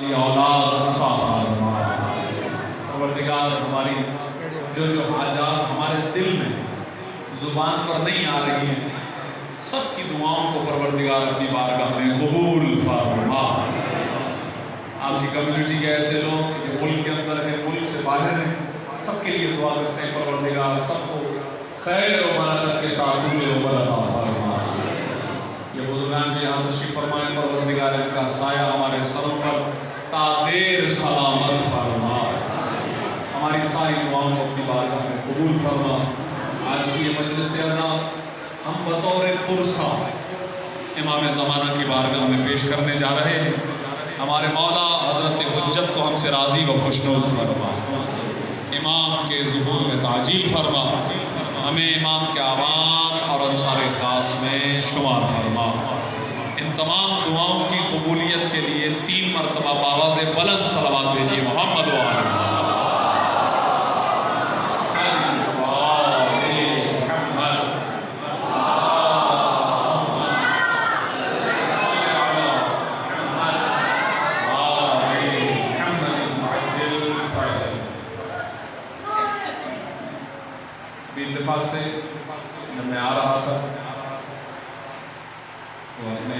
اولاد عطا فرما پروردگار، ہماری جو حاجات ہمارے دل میں زبان پر نہیں آ رہی ہیں، سب کی دعاؤں کو پروردگار اپنی بارگاہ میں قبول فرما۔ آپ کی کمیونٹی کے ایسے لوگ جو ملک کے اندر ہیں، ملک سے باہر ہیں، سب کے لیے دعا کرتے ہیں پروردگار سب کو خیر و برکت کے ساتھ دنیا و عطا فرما۔ یہ بزرگان جو یہاں تشریف فرمائے، پروردگار ان کا سایہ ہمارے سروں پر تا دیر سلامت فرما۔ ہماری ساری دعاؤں کو اپنی بارگاہ میں قبول فرما۔ آج کی یہ مجلس عزا ہم بطور پرسہ امام زمانہ کی بارگاہ میں پیش کرنے جا رہے ہیں۔ ہمارے مولا حضرت حجت کو ہم سے راضی و خوشنود فرما، امام کے ظہور میں تعجیل فرما، ہمیں امام کے آبان اور انصار خاص میں شمار فرما۔ ان تمام دعاؤں کی قبولیت کے لیے 3 مرتبہ بآواز بلند صلوات بھیجیے محمد و آل محمد۔ اتفاق سے جب میں آ رہا تھا تو اپنے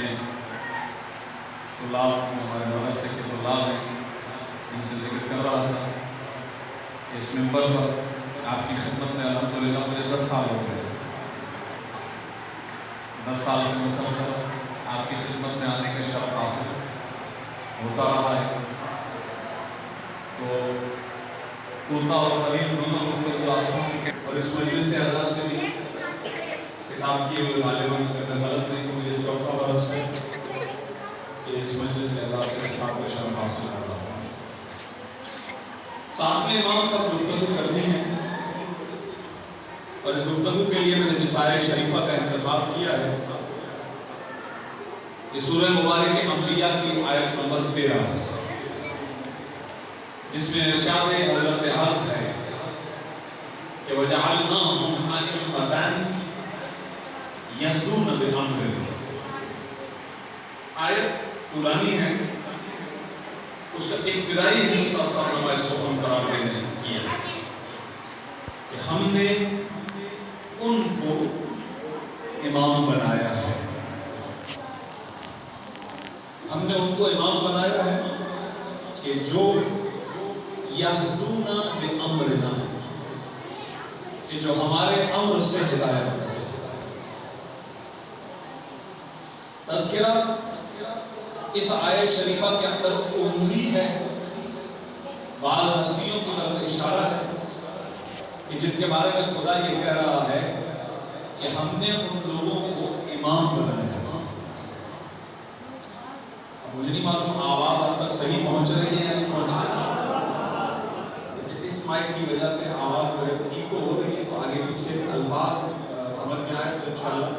طلاب، ہمارے مدرسے کے طلاب ہیں، ان سے ذکر کر رہا تھا کہ اس منبر پر آپ کی خدمت میں الحمدللہ مجھے 10 سال ہو گئے۔ 10 سال سے مسلسل آپ کی خدمت میں آنے کا شرف حاصل ہوتا رہا ہے۔ تو کوتا اور طویل دونوں گفتگو آپ سن چکے، اور اس مجلس سے اعزاز کے لیے خطاب کیے ہوئے غالباً اگر میں غلط نہیں کہ مجھے 4واں برس ہے کہ اس مجلس سے اعزاز کے خطاب کا شرف حاصل کر رہا ہوں۔ 7ویں امام پر گفتگو کرنی ہے، اور اس گفتگو کے لیے میں نے جس آیت شریفہ کا انتخاب کیا ہے یہ سورہ مبارکہ انبیاء کی آیت نمبر 13 ہے، جس میں ارشاد حضرت حق ہے کہ وَجَعَلْنَاهُمْ أَئِمَّةً يَهْدُونَ بِأَمْرِنَا۔ آیت پرانی ہے، اس کا ابتدائی حصہ سرنامہ سخن قرار دینے کیا کہ ہم نے ان کو امام بنایا ہے، ہم نے ان کو امام بنایا ہے کہ جو یہدون بامرنا، کہ جو ہمارے امر سے ہدایت کرے۔ تذکرہ اس آیت شریفہ کے اندر عمومی ہے، بعض ہستیوں کی طرف اشارہ ہے کہ جن کے بارے میں خدا یہ کہہ رہا ہے کہ ہم نے ان لوگوں کو امام بنایا ہے۔ مجھے نہیں معلوم آواز اب تک صحیح پہنچ رہی ہے یا نہیں پہنچ رہی ہے، اس مائک کی وجہ سے آواز جو ہے ایکو ہو رہی ہے، تو آگے پیچھے الفاظ سمجھ میں آئے تو انشاءاللہ۔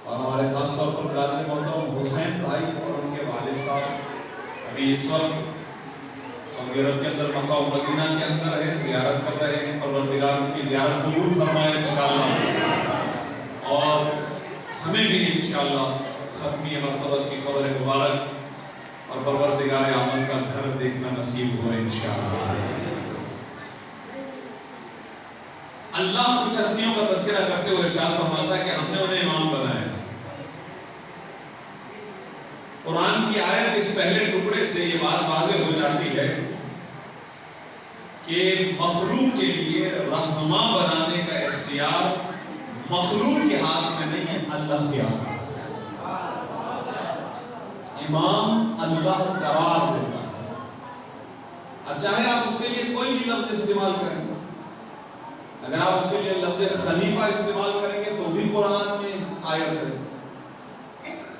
اور ہمارے خاص طور پر برادری محترم حسین بھائی اور ان کے والد صاحب ابھی اس وقت سعودی عرب کے اندر مکہ و مدینہ کے اندر ہیں، زیارت کر رہے ہیں، پروردگار ان کی زیارت قبول فرمائے انشاءاللہ، اور ہمیں بھی انشاءاللہ ختمی مرتبہ کی خبر مبارک اور پروردگار عالم کا گھر دیکھنا نصیب ہو انشاءاللہ۔ اللہ کچھ ہستیوں کا تذکرہ کرتے ہوئے ارشاد فرماتا ہے کہ ہم نے انہیں امام بنایا۔ قرآن کی آیت اس پہلے ٹکڑے سے یہ بات واضح ہو جاتی ہے کہ مخلوق کے لیے رہنما بنانے کا اختیار مخلوق کے ہاتھ میں نہیں ہے، اللہ کے ہاتھ میں۔ امام اللہ قرار دیتا ہے، اب چاہے آپ اس کے لیے کوئی بھی لفظ استعمال کریں، اگر آپ اس کے لیے لفظ خلیفہ استعمال کریں گے تو بھی قرآن میں اس آیت ہے۔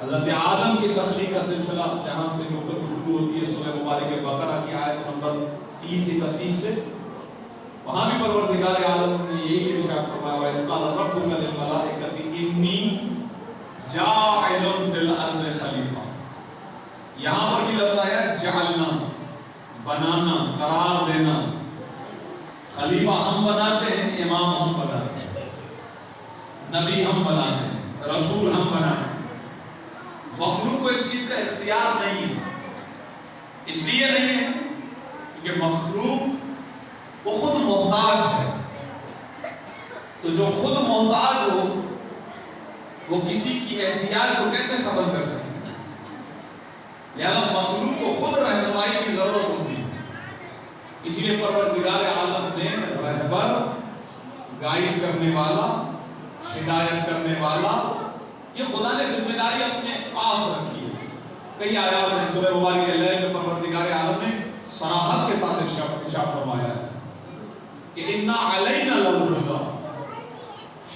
حضرت آدم کی تخلیق کا سلسلہ جہاں سے گفتگو شروع ہوتی ہے سورہ مبارکہ بقرہ کی آیت نمبر 30-31 سے، وہاں بھی پروردگار عالم نے یہی ارشاد فرمایا وَإِذْ قَالَ رَبُّكَ لِلْمَلَائِكَةِ إِنِّي جَاعِلٌ فِي الْأَرْضِ خَلِيفَةً۔ یہاں پر بھی لفظ آیا جعلنا، بنانا، قرار دینا۔ خلیفہ ہم بناتے ہیں، امام ہم بناتے ہیں، نبی ہم بناتے ہیں، رسول ہم بناتے ہیں۔ مخلوق کو اس چیز کا اختیار نہیں ہے، اس لیے نہیں ہے کہ مخلوق وہ خود محتاج ہے، تو جو خود محتاج ہو وہ کسی کی احتیاج کو کیسے ختم کر سکتے؟ لہذا مخلوق کو خود رہنمائی کی ضرورت ہوتی ہے، اسی لیے پروردگار عالم نے رہبر، گائیڈ کرنے والا، ہدایت کرنے والا، یہ خدا نے ذمہ داری اپنے پاس رکھی ہے۔ کئی آیات میں سورہ مبارک کے لیل میں پروردگار عالم نے صراحت کے ساتھ ارشاد فرمایا ہے کہ اِنَّا عَلَيْنَا لَلْهُدَىٰ،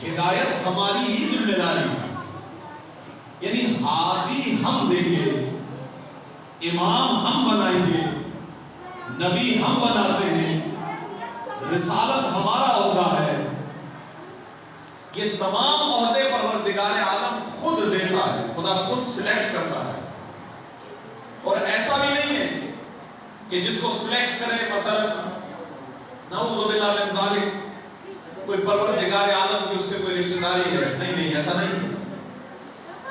ہدایت ہماری ہی ذمہ داری ہے، یعنی ہادی ہم دیں گے، امام ہم بنائیں گے، نبی ہم بناتے ہیں، رسالت ہمارا عہدہ ہے، یہ تمام عہدے پروردگار عالم خود دیتا ہے، خدا خود سلیکٹ کرتا ہے۔ اور ایسا بھی نہیں ہے کہ جس کو سلیکٹ کرے، مثلا نعوذ باللہ من ذالک، کوئی پروردگار عالم کی اس سے کوئی رشتہ داری ہے، نہیں ایسا نہیں،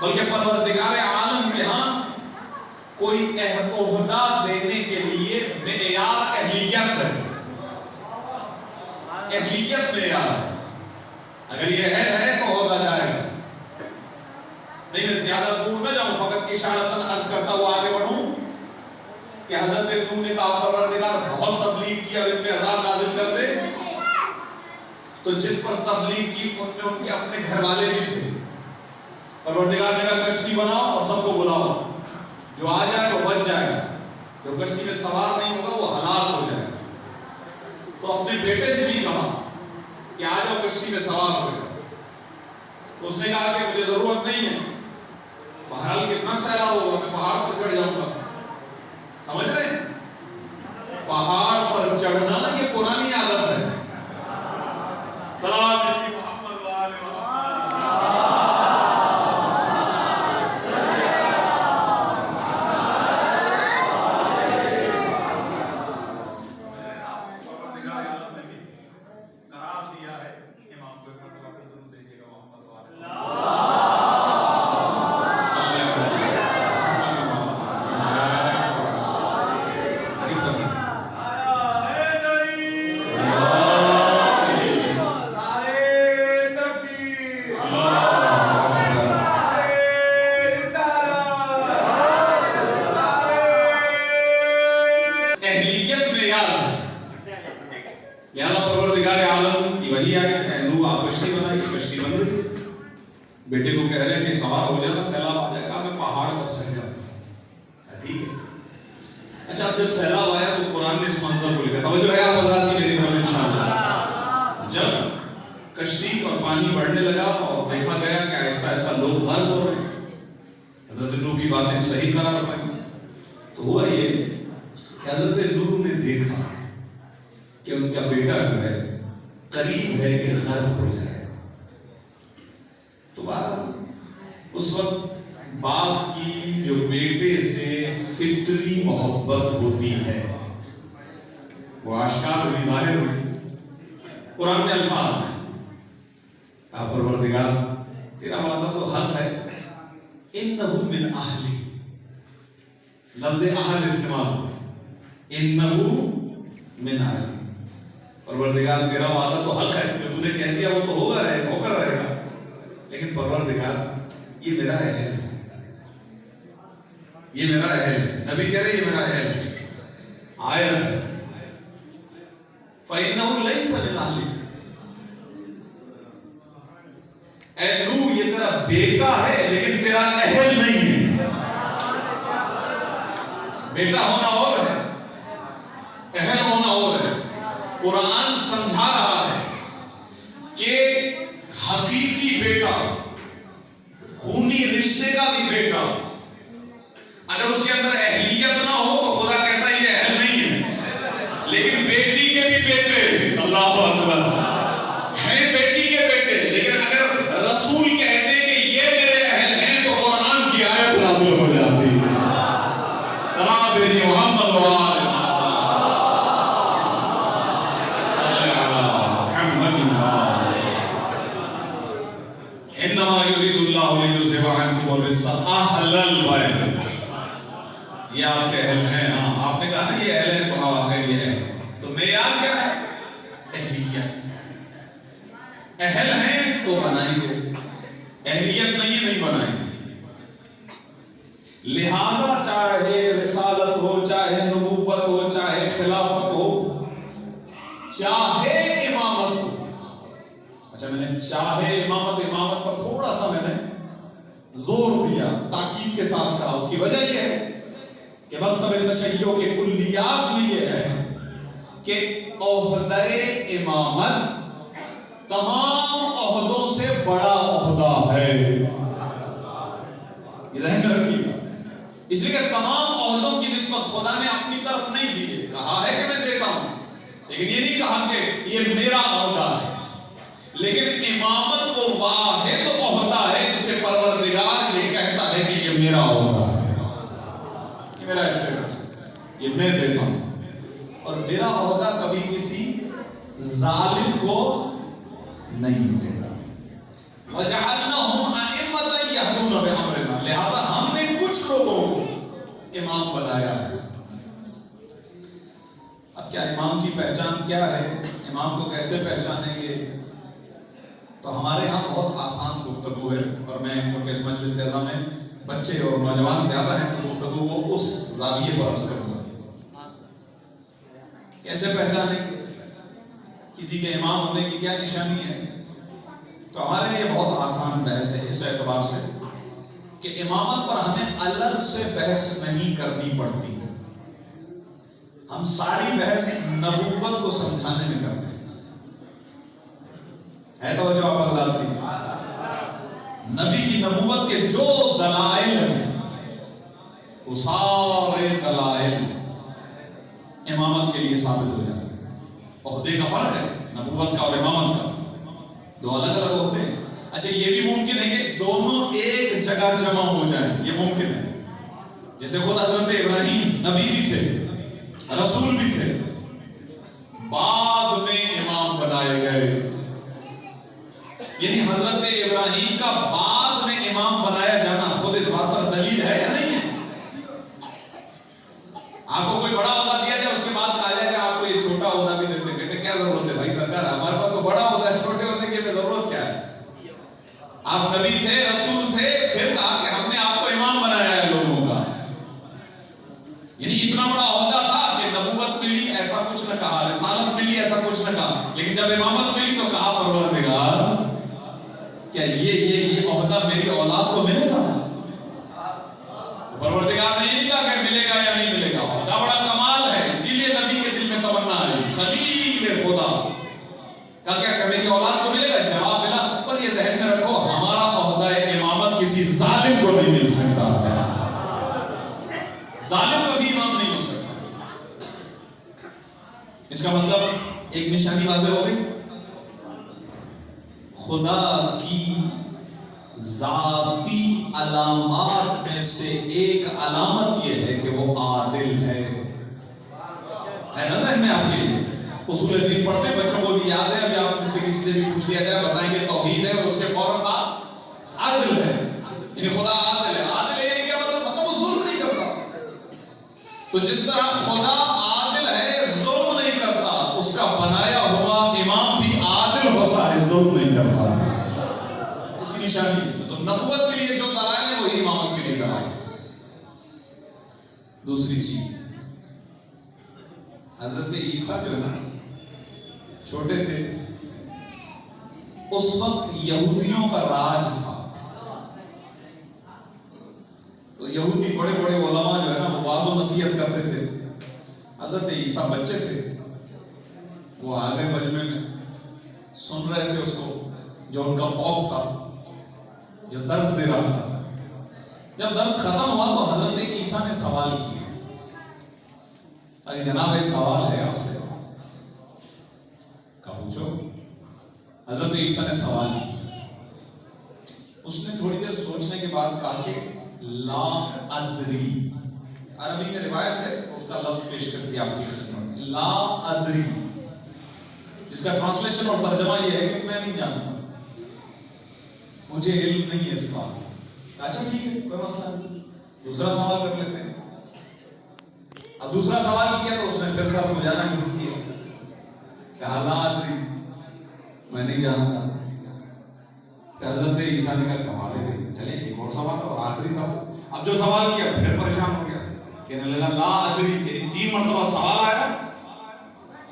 بلکہ پروردگار عالم کے ہاں کوئی عہدہ دینے کے لیے معیار اہلیت ہے، اہلیت معیار ہے، اگر یہ ہے تو عہدہ جائے گا۔ نہیں میں زیادہ دور نہ جاؤں، فقط اشارتاً عرض کرتا ہوا آگے بڑھوں کہ حضرت نوح نے کہا پروردگار بہت تبلیغ کی، اب ان پہ عذاب نازل کر دے، تو جن پر تبلیغ کی ان میں ان کے اپنے گھر والے بھی تھے، پروردگار نے کہا کشتی بناؤ اور سب کو بلاؤ، جو آ جائے وہ بچ جائے گا، جو کشتی میں سوار نہیں ہوگا وہ ہلاک ہو جائے گا۔ تو اپنے بیٹے سے بھی کہا کہ آ جاؤ کشتی میں سوار ہو جائے، اس نے کہا کہ مجھے ضرورت نہیں ہے، بہرحال کتنا سیلاب ہوگا، میں پہاڑ پر چڑھ جاؤں گا۔ سمجھ رہے ہیں؟ پہاڑ پر چڑھنا یہ پرانی عادت ہے۔ صلوات محمد و آل بیٹے کو کہہ رہے ہیں کہ سوار ہو جانا، سیلاب آ جائے گا، میں پہاڑ پر چڑھ جاؤں گا، ٹھیک ہے۔ اچھا اب جب سیلاب آیا تو قرآن نے اس منظر کو لکھا، توجہ ہے آپ حضرات کی میری طرف انشاءاللہ۔ جب کشتی اور پانی بڑھنے لگا اور دیکھا گیا کہ آہستہ آہستہ لوگ غرق ہو رہے ہیں، حضرت نوح کی باتیں صحیح قرار پائیں، تو ہوا یہ کہ حضرت نوح نے دیکھا کہ ان کا بیٹا جو ہے قریب ہے کہ غرق ہو جائے، تو اس وقت باپ کی جو بیٹے سے فطری محبت ہوتی ہے وہ آشکار ہوئی، ظاہر ہوئی۔ قرآن میں الفاظ ہیں، کہا پروردگار تیرا وعدہ تو حق ہے، انہو من اہلی، لفظ اہل استعمال، انہو من اہلی، پروردگار تیرا وعدہ تو حق ہے، جو تُو نے کہہ دیا وہ تو ہوگا رہے، ہو کر رہے گا، لیکن پروردگار یہ میرا اہل ہے، یہ میرا اہل ہے، نبی کہہ رہے یہ میرا اہل ہے، آیت ہے فَإِنَّهُ لَيْسَ مِنْ أَهْلِكَ، اے نوح یہ تیرا بیٹا ہے لیکن تیرا اہل نہیں ہے۔ بیٹا ہونا اور ہے، اہل ہونا اور ہے۔ قرآن سمجھا رہا ہے کہ حقیقی بیٹا، خونی رشتے کا بھی بیٹا، اگر اس کے اندر اہلیت نہ ہو تو خدا کہتا ہے یہ اہل نہیں ہے، لیکن بیٹی کے بھی بیٹے، اللہ اکبر، ہیں بیٹی کے بیٹے، لیکن اگر رسول کہتے ہیں کہ یہ میرے اہل ہیں تو قرآن کی آیت نازل ہو جاتی ہے، صلوات بھیجیے محمد و آل انما یرید اللہ لیذھب عنکم الرجس اہل البیت، یہ آپ کے اہل ہیں. ہاں آپ نے کہا نا یہ اہل ہے تو واقعی یہ ہے. تو معیار کیا ہے؟ اہلیت. اہل ہیں تو بنائیں گے, اہلیت نہیں بنائیں گے. لہذا چاہے رسالت ہو, چاہے نبوت ہو, چاہے خلافت ہو, چاہے امامت ہو. اچھا میں نے چاہے امامت پر تھوڑا سا میں نے زور دیا, تاکید کے ساتھ کہا. اس کی وجہ یہ ہے کہ مکتب تشیع کے کلیات میں یہ ہے کہ عہدہ امامت تمام عہدوں سے بڑا عہدہ ہے. یہ ذہن میں رکھیے. اس لیے کہ تمام عہدوں کی نسبت خدا نے اپنی طرف نہیں دی ہے. کہا ہے کہ میں دیتا ہوں, لیکن یہ نہیں کہا کہ یہ میرا عہدہ ہے. لیکن امامت وہ واحد عہدہ ہے جسے پروردگار یہ کہتا ہے کہ یہ میرا عہدہ ہے, یہ میرا اسٹیٹس, یہ میں دیتا ہوں. اور میرا عہدہ کبھی کسی ظالم کو نہیں ملے گا. وَجَعَلْنَهُمْ أَئِمَّةً يَهْدُونَ بِأَمْرِنَا, لہذا ہم نے کچھ لوگوں کو امام بنایا ہے. اب کیا امام کی پہچان کیا ہے, امام کو کیسے پہچانیں گے؟ تو ہمارے ہاں بہت آسان گفتگو ہے, اور میں چونکہ اس مجلس سے میں بچے اور نوجوان زیادہ ہیں تو گفتگو کو اس زاویے پر عرض کروں گا. کیسے پہچانیں گے کسی کے امام ہونے کی کیا نشانی ہے؟ تو ہمارے یہ بہت آسان بحث ہے اس اعتبار سے کہ امامت پر ہمیں الگ سے بحث نہیں کرنی پڑتی. ہم ساری بحث نبوت کو سمجھانے میں کرتے ہیں. ہے توجہ آپ حضرات کی؟ نبی کی نبوت کے جو دلائل ہیں وہ سارے دلائل امامت کے لیے ثابت ہو جاتے ہیں. عہدے کا فرق ہے نبوت کا اور امامت کا, دو الگ الگ ہوتے ہیں. اچھا یہ بھی ممکن ہے کہ دونوں ایک جگہ جمع ہو جائیں, یہ ممکن ہے. جیسے خود حضرت ابراہیم نبی بھی تھے, رسول بھی تھے, بعد میں امام بنائے گئے. یعنی حضرت ابراہیم کا بعد میں امام بنایا جانا خود اس بات پر دلیل ہے یا نہیں ہے؟ آپ کو کوئی بڑا عہدہ دیا جائے اس کے بعد کہا جائے کہ آپ کو یہ چھوٹا عہدہ بھی دیتے, کہتے کیا ضرورت ہے بھائی سرکار, ہمارے پاس تو بڑا عہدہ ہے, چھوٹے عہدے کی ضرورت کیا ہے؟ آپ نبی تھے, رسول تھے, پھر کہا کہ ہم نے آپ کو امام بنایا ہے لوگوں کا. یعنی اتنا بڑا عہدہ تھا کہ نبوت ملی ایسا کچھ نہ کہا, رسالت ملی ایسا کچھ نہ کہا, لیکن جب امامت ملی تو کہا پروردگار کیا یہ عہدہ میری اولاد کو ملے گا؟ پروردگار نے نہیں کہا کہ ملے گا یا نہیں ملے گا. عہدہ بڑا کمال ہے, اسی لیے نبی کے دل میں تمنا ہے خلیل خدا کا کیا میری اولاد کو ملے گا؟ جواب ملا. بس یہ ذہن میں رکھو, ہمارا عہدہ امامت کسی ظالم کو نہیں مل سکتا, ظالم کبھی امام نہیں ہو سکتا. اس کا مطلب ایک نشانی واضح ہو گئی, خدا کی ذاتی علامات میں سے ایک علامت یہ ہے کہ وہ عادل ہے. نا ذہن میں آپ کے لیے اصول دین پڑھتے ہیں, بچوں کو بھی یاد ہے. ابھی آپ میں سے کسی سے بھی پوچھ لیا جائے بتائیں گے توحید ہے, اور اس کے فوراً بعد عادل ہے. یعنی خدا عادل ہے. عادل ہے یعنی کیا مطلب وہ ظلم نہیں کرتا. تو جس طرح خدا عادل ہے, ظلم نہیں کرتا, اس کا بنایا ہوا امام بھی عادل ہوتا ہے, ظلم نہیں کرتا. اس کی نشانی تو نبوت کے لیے جو دلائل ہے وہی امامت کے لیے دلائل. دوسری چیز, حضرت عیسیٰ جو ہے نا چھوٹے تھے, اس وقت یہودیوں کا راج تھا. تو یہودی بڑے بڑے علماء جو ہے نا وہ واعظ و نصیحت کرتے تھے. حضرت عیسیٰ بچے تھے, وہ آگے مجمع میں سن رہے تھے اس کو, جو ان کا موقف تھا, جو درس دے رہا تھا. جب درس ختم ہوا تو حضرت عیسیٰ نے سوال کیا, ارے جناب ایک سوال ہے آپ سے. کہا پوچھو. حضرت عیسیٰ نے سوال کیا. اس نے تھوڑی دیر سوچنے کے بعد کہا کہ لا ادری, عربی میں روایت ہے, اس کا لفظ پیش کر دیا آپ کی خدمت میں, لا ادری, جس کا ٹرانسلیشن اور ترجمہ یہ ہے کہ میں نہیں جانتا, مجھے علم نہیں ہے اس بات. اچھا ٹھیک ہے, کوئی مسئلہ نہیں, دوسرا سوال کر لیتے ہیں. دوسرا سوال کیا تو اس نے پھر سر بجانا شروع کیا، کہا لا ادری، میں نہیں جانتا۔ حضرت عیسیٰ نے کہا کمال ہے، چلیں ایک اور سوال اور آخری سوال۔ اب جو سوال کیا پھر پریشان ہو گیا، کہنے لگا لا ادری، یعنی 3 مرتبہ سوال آیا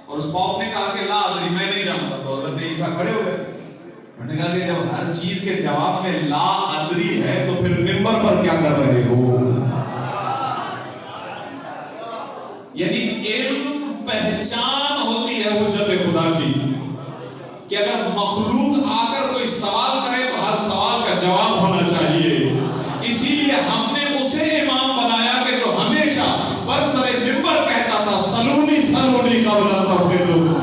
اور اس پاپ نے کہا کہ لا ادری، میں نہیں جانتا۔ تو حضرت عیسیٰ کھڑے ہوئے، انہوں نے کہا کہ جب ہر چیز کے جواب میں لا ادری ہے تو پھر ممبر پر کیا کر رہے ہو؟ یعنی علم پہچان ہوتی ہے حجت خدا کی، کہ اگر مخلوق آ کر کوئی سوال کرے تو ہر سوال کا جواب ہونا چاہیے۔ اسی لیے ہم نے اسے امام بنایا کہ جو ہمیشہ برسر ممبر کہتا تھا سلونی سلونی قبل ان تفردوا۔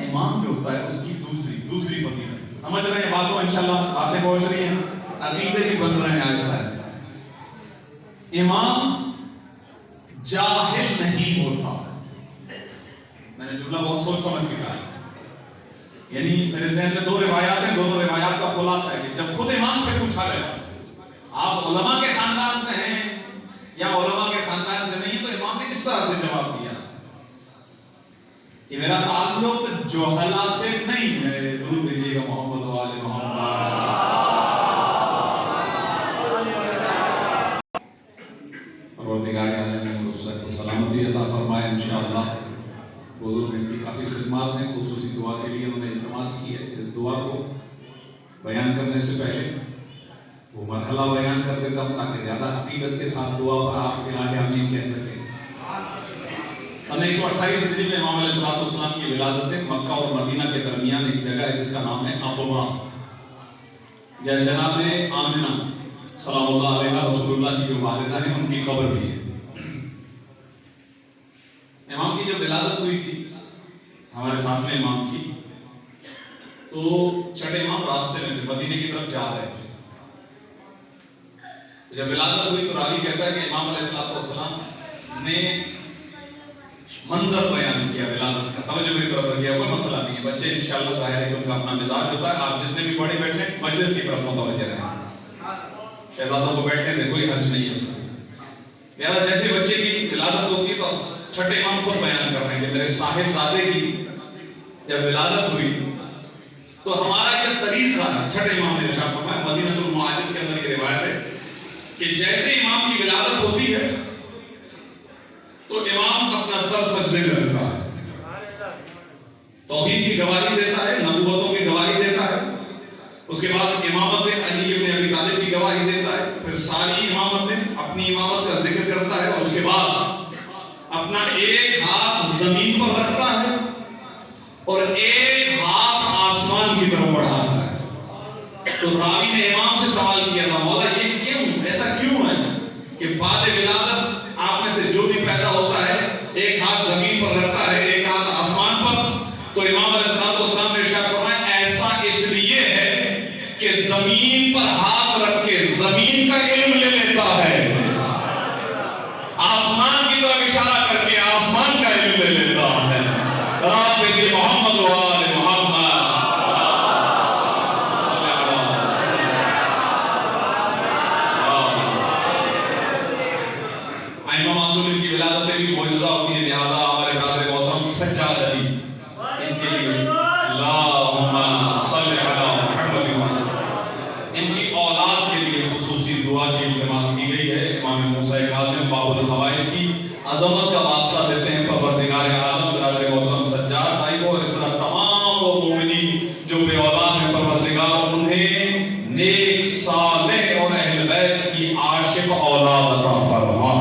امام جو ہوتا ہے اس کی دوسری فضیلت، سمجھ رہے ہیں باتوں؟ انشاءاللہ باتیں پہنچ رہی ہیں، عقیدے بھی بن رہے ہیں آہستہ آہستہ۔ امام جاہل نہیں ہوتا، میں نے جملہ بہت سوچ سمجھ کے کہا، یعنی میرے ذہن میں 2 روایات ہیں، دونوں روایات کا خلاصہ ہے کہ جب خود امام سے پوچھا گیا آپ علماء کے خاندان سے ہیں یا علماء کے خاندان سے نہیں، تو امام نے اس طرح سے جواب دیا کہ میرا تعلق جوہلا سے نہیں ہے۔ درود دیجیے گا محمد و آل محمد۔ پروردگار عالم ان کو صحت و سلامتی عطا فرمائے انشاءاللہ۔ بزرگ ان کی کافی خدمات ہیں، خصوصی دعا کے لیے انہوں نے التماس کی ہے۔ اس دعا کو بیان کرنے سے پہلے وہ مرحلہ بیان کر دیتا ہوں تاکہ زیادہ عقیدت کے ساتھ دعا پر آپ الہ آمین کہہ سکیں۔ سن 128 ہجری میں امام علیہ السلام کی ولادت ہے۔ مکہ اور مدینہ کے درمیان ایک جگہ ہے جس کا نام ہے ابوا، جناب آمنہ سلام اللہ علیہ رسول اللہ کی جو والدہ ہیں ان کی قبر بھی ہے۔ امام کی جب ولادت ہوئی تھی ہمارے ساتھ میں امام کی، تو چھٹے امام راستے میں تھے، مدینے کی طرف جا رہے تھے۔ جب ولادت ہوئی تو راوی کہتا ہے کہ امام علیہ السلام نے منظر بیان کیا ولادت کا۔ توجہ میری طرف رکھیے، کوئی مسئلہ نہیں ہے، بچے انشاءاللہ ظاہر ہے کہ ان کا اپنا مزاج ہوتا ہے، آپ جتنے بھی بڑے بیٹھے مجلس کی طرف متوجہ رہیں، شہزادوں کو بیٹھنے دیں، کوئی حرج نہیں ہے اس میں۔ لہٰذا جیسے بچے کی ولادت ہوتی ہے تو چھٹے امام خود بیان کر رہے ہیں کہ میرے صاحب زادے کی جب ولادت ہوئی تو ہمارا یہ طریقہ ہے، چھٹے امام نے ارشاد فرمایا، مدینہ المعاجز کے اندر یہ روایت ہے کہ جیسے امام کی ولادت ہوتی ہے تو امام اپنا سر سجدے میں رکھتا ہے، توحید کی گواہی دیتا ہے، نبوتوں کی گواہی دیتا ہے، اس کے بعد امامت علی ابن ابی طالب کی گواہی دیتا ہے، پھر ساری امامت میں اپنی امامت کا ذکر کرتا ہے، اور اس کے بعد اپنا ایک ہاتھ زمین پر رکھتا ہے اور ایک ہاتھ آسمان کی طرف بڑھاتا ہے۔ تو راوی نے امام سے سوال کیا تھا، مولا یہ کیوں، ایسا کیوں ہے کہ بعد ولادت آپ میں سے جو بھی پیدا ہوتا ہے ایک ہاتھ زمین پر رکھتا ہے ایک ہاتھ آسمان پر؟ تو امام علیہ السلام نے ارشاد فرمایا ایسا اس لیے ہے کہ زمین پر ہاتھ رکھ کے زمین کا علم لے لیتا ہے، آسمان کی طرف اشارہ کر کے آسمان کا علم لے لیتا ہے۔ سلام بھیجیے محمد و آل محمد۔ ائمہ معصومین کی ولادتیں بھی معجزہ ہوتی ہیں، لہذا ہمارے قادر محترم سجاد علی ان کے لیے اللہم صلی علی محمد، ان کی اولاد کے لیے خصوصی دعا کی التماس کی گئی ہے۔ امام موسیٰ کاظم باب الحوائج کی عظمت کا واسطہ دیتے ہیں پروردگار عالم برادر محترم سجاد بھائی کو، اور اس طرح تمام وہ مومنین جو بے اولاد ہیں، پروردگار انہیں نیک صالح اور اہل بیت کی عاشق اولاد عطا فرما۔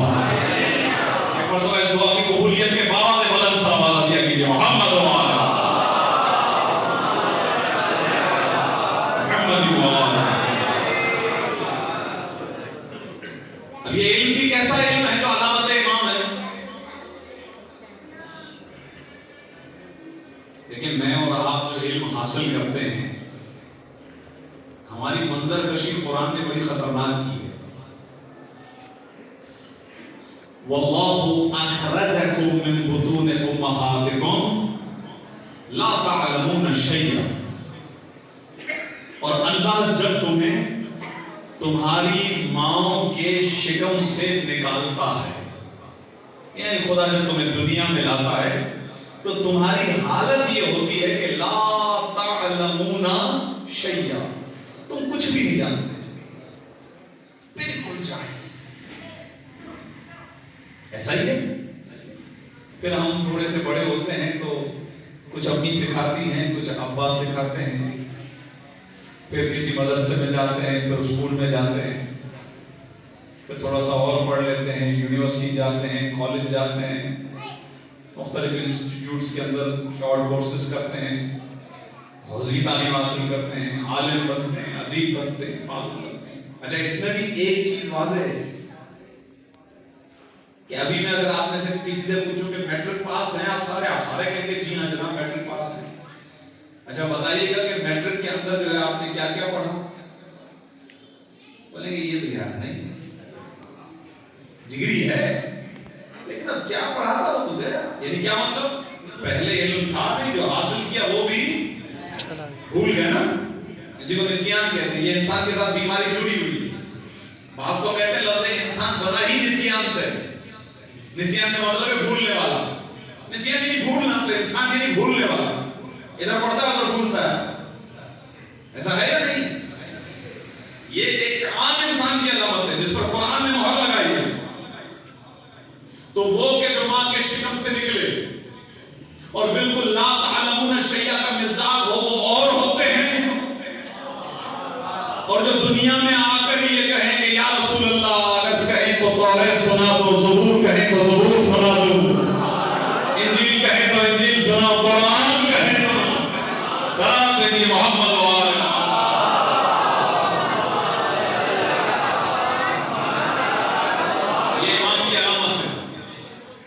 ایک مرتبہ اس دعا کی قبولیت کے بعد بلند سلام دیا کیجئے محمد و آل محمد و آل۔ اب یہ علم بھی کیسا علم ہے جو علامت امام ہے؟ لیکن میں اور آپ جو علم حاصل کرتے ہیں، ہماری منظر کشی قرآن نے بڑی خطرناک کی ہے۔ واللہ اخرجکم من بطون امہاتکم لا تعلمون شیئا اللہ جب تمہیں تمہاری ماں کے شکم سے نکالتا ہے، یعنی خدا جب تمہیں دنیا میں لاتا ہے تو تمہاری حالت یہ ہوتی ہے کہ لا تعلمون شیئا، تم کچھ بھی نہیں جانتے، بالکل جاہل، ایسا ہی ہے۔ پھر ہم تھوڑے سے بڑے ہوتے ہیں تو کچھ امی سکھاتی ہیں، کچھ ابا سکھاتے ہیں، پھر کسی مدرسے میں جاتے ہیں، پھر اسکول میں جاتے ہیں، پھر تھوڑا سا اور پڑھ لیتے ہیں، یونیورسٹی جاتے ہیں، کالج جاتے ہیں، مختلف انسٹیٹیوٹس کے اندر شارٹ کورسز کرتے ہیں، حضوری تعلیم حاصل کرتے ہیں، عالم بنتے ہیں، ادیب بنتے ہیں، فاضل بنتے ہیں۔ اچھا، اس میں بھی ایک چیز واضح ہے کہ ابھی میں اگر آپ میں سے کسی سے پوچھوں کہ میٹرک پاس ہیں آپ سارے کہیں گے جی ہاں جناب میٹرک پاس ہیں۔ اچھا بتائیے گا کہ میٹرک کے اندر جو ہے آپ نے کیا کیا پڑھا؟ بولیں گے یہ تو یاد نہیں، جگری ہے، لیکن اب کیا پڑھا تھا وہ تو گیا، یعنی کیا مطلب پہلے علم تھا نہیں، جو حاصل کیا وہ بھی بھول گئے نا۔ اسی کو نسیان کہتے ہیں، یہ انسان کے ساتھ بیماری جڑی ہوئی ہے۔ بعض تو کہتے ہیں لفظ انسان بنا ہی نسیان سے، نسیان کا مطلب ہے بھولنے والا، نسیان یعنی بھولنا، تو انسان یعنی بھولنے والا، ادھر پڑھتا ہے ادھر بھولتا ہے، ایسا ہے یا نہیں؟ یہ ایک عام انسان کی علامت ہے جس پر قرآن نے مہر لگائی ہے۔ تو وہ کہ جو ماں کے شکم سے نکلے اور بالکل لا تعلمون شیئا کا مصداق ہو، وہ اور ہوتے ہیں، اور جو دنیا میں آ کر یہ کہیں کہ یا رسول اللہ اگر کہیں تو توریت سنا دو، زبور کہیں تو زبور سنا دو، انجیل کہیں تو انجیل سنا، قرآن کہیں تو سلام دیجیے محمد وآلہ۔ یہ امام کی علامت ہے۔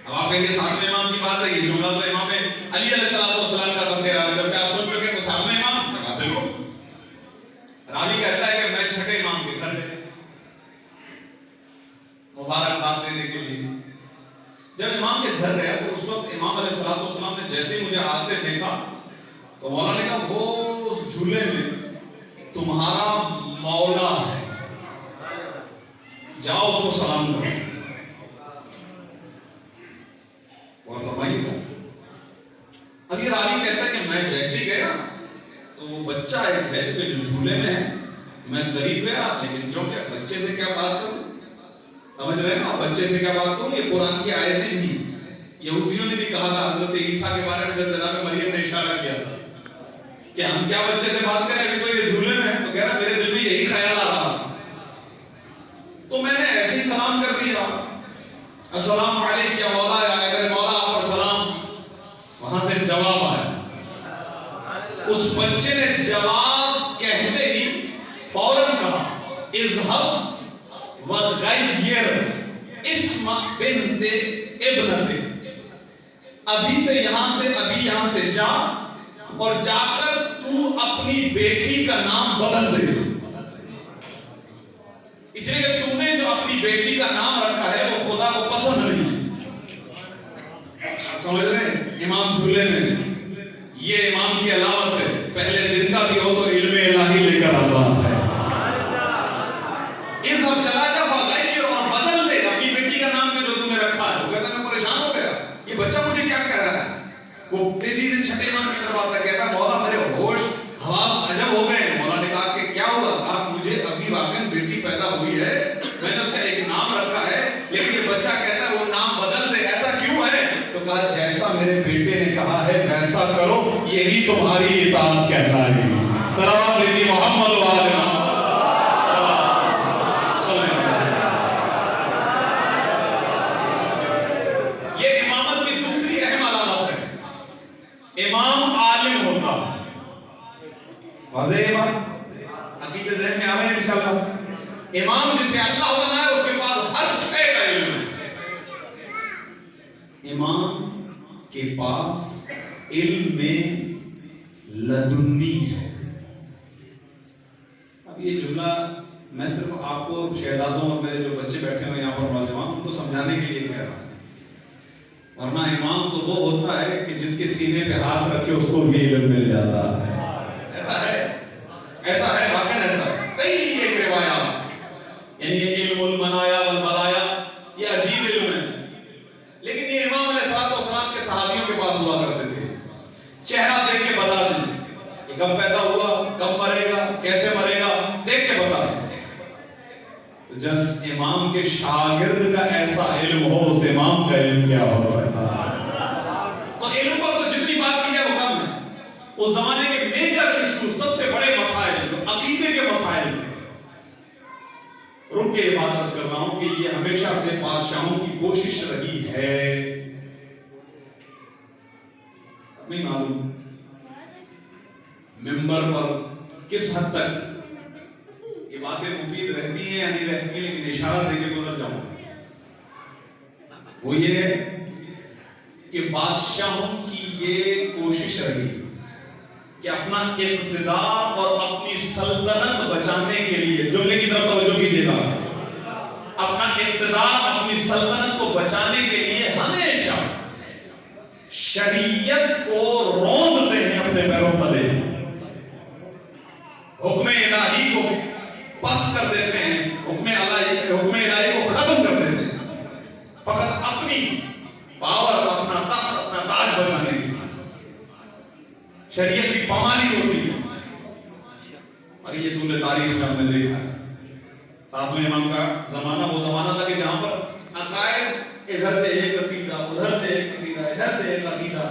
اب آپ کہیں گے ساتویں امام کی بات ہے، یہ جملہ تو امام علی علیہ السلام کا تذکرہ ہے، جب کہ آپ سن چکے تو ساتویں امام جگہ بالکل۔ راوی کہتا ہے کہ میں چھٹے امام کے گھر گیا مبارکباد دینے کے لیے۔ جب امام کے گھر گیا تو اس وقت امام علیہ السلام نے جیسے ہی مجھے آتے دیکھا تو مولا نے کہا وہ اس جھولے میں تمہارا مولا ہے، جاؤ اس کو سلام کرو۔ اور فرمائیے گا اب یہ راوی کہتا ہے کہ میں جیسے گیا تو وہ بچہ ایک ہے جو جھولے میں ہے، میں قریب گیا، لیکن جو کہ بچے سے کیا بات کروں، سمجھ رہے ہیں نا، بچے سے کیا بات کروں۔ یہ قرآن کی آیتیں بھی یہودیوں نے بھی کہا تھا حضرت عیسیٰ کے بارے میں جب جناب مریم نے اشارہ کیا تھا کہ ہم کیا بچے سے بات کریں، ابھی تو یہ جھولے میں ہے، تو کہہ رہا میرے دل میں یہی خیال آ رہا تھا، تو میں نے ایسے ہی سلام کر دیا، السلام علیکم یا مولا، یا اگر مولا آپ پر سلام، وہاں سے جواب آیا۔ اس بچے نے جواب کہتے ہی فوراً کہا اذهب وغیر اسم بنت ابنتک، ابھی سے یہاں سے جا اور جا کر تو اپنی بیٹی کا نام بدل دے، اس لیے کہ تو نے جو اپنی بیٹی کا نام رکھا ہے وہ خدا کو پسند نہیں۔ سمجھ رہے ہیں، امام جھولے میں یہ امام کی علامت ہے، پہلے دن کا بھی ہو تو علم الہی لے کر آتا ہے۔ اس وقت چلا جا فغیر اور بدل دے اپنی بیٹی کا نام میں جو تم نے رکھا ہے۔ وہ کہتا ہے میں پریشان ہو گیا، یہ بچہ مجھے کیا کہہ رہا ہے، وہ تیزی سے چھٹے امام کی طرف آتا کہتا ہے مولا میرے ہوش حواس عجب ہو گئے ہیں۔ مولا نے کہا کہ کیا ہوا؟ آپ مجھے ابھی واقعاً بیٹی پیدا ہوئی ہے، میں نے اس کا ایک نام رکھا ہے، لیکن یہ بچہ کہتا ہے وہ نام بدل دے، ایسا کیوں ہے؟ تو کہا جیسا میرے بیٹے نے کہا ہے ویسا کرو، یہی تمہاری اطاعت کہلائے گی۔ صلوات بھیجیے محمد وآلہ۔ یہ امامت کی دوسری اہم علامت ہے، امام عالم ہوتا ہے۔ واضح ہے بات، عقیدے ذہن میں آ رہے ہیں انشاءاللہ۔ امام جسے اللہ بنا ہے اس کے پاس ہر شے کا علم ہے، امام کے پاس علم لدنی ہے۔ اب یہ جملہ میں صرف آپ کو شہزادوں اور میرے جو بچے بیٹھے ہوئے یہاں پر نوجوان ان کو سمجھانے کے لیے کہہ رہا ہوں، ورنہ امام تو وہ ہوتا ہے کہ جس کے سینے پہ ہاتھ رکھے اس کو بھی علم مل جاتا ہے۔ ایسا ہے واقعی کب پیدا ہوا، کب مرے گا، کیسے مرے گا، دیکھ کے بتا دیں۔ جس امام کے شاگرد کا ایسا علم ہو، اس امام کا علم کیا ہو سکتا ہے؟ تو علم پر تو جتنی بات کی ہے وہ کم ہے۔ اس زمانے کے میجر ایشو، سب سے بڑے مسائل، عقیدے کے مسائل، رک کے یہ بات عرض کر رہا ہوں کہ یہ ہمیشہ سے بادشاہوں کی کوشش رہی ہے۔ نہیں معلوم ممبر پر کس حد تک یہ باتیں مفید رہتی ہیں یا نہیں رہتی ہیں، لیکن اشارہ دے کے گزر جاؤں۔ وہ یہ ہے کہ بادشاہوں کی یہ کوشش رہی کہ اپنا اقتدار اور اپنی سلطنت بچانے کے لیے، جملے کی طرف توجہ کیجیے گا، اپنا اقتدار اپنی سلطنت کو بچانے کے لیے ہمیشہ شریعت کو روندتے ہیں اپنے پیروں تلے، حکم الہی کو پست کر دیتے ہیں، حکم الہی کو ختم کر دیتے ہیں، فقط اپنی پاور، اپنا تخت، اپنا تاج بچانے کے لیے شریعت کی پامالی ہوتی ہے۔ اور یہ طول تاریخ میں ہم نے دیکھا ہے۔ ساتویں امام کا زمانہ وہ زمانہ تھا کہ جہاں پر عقائد ادھر سے ایک عقیدہ، ادھر سے ایک عقیدہ، ادھر سے ایک عقیدہ،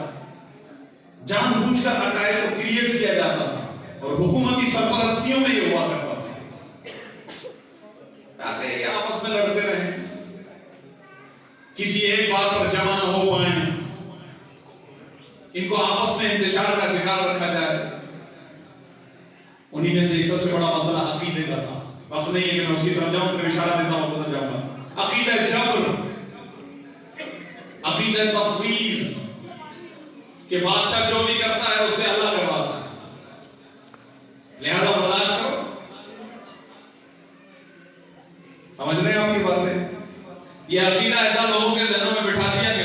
جان بوجھ کر عقائد کو کریٹ کیا جاتا تھا، اور حکومتی سرپرستیوں میں یہ ہوا کرتا تھا تاکہ یہ آپس میں لڑتے رہیں، کسی ایک بات پر جمع نہ ہو پائیں، ان کو آپس میں انتشار کا شکار رکھا جائے۔ انہی میں سے ایک سب سے بڑا مسئلہ عقیدے کا تھا۔ وقت نہیں ہے کہ میں اس کی طرف جاؤں، صرف اشارہ دیتا ہوں، گزر جاؤں گا۔ عقیدہ جبر، عقیدہ تفویض، کہ بادشاہ جو بھی کرتا ہے اسے اللہ کرواتا ہے، لہذا برداشت کرو۔ سمجھ رہے ہیں آپ کی باتیں؟ یہ عقیدہ ایسا لوگوں کے ذہنوں میں بٹھا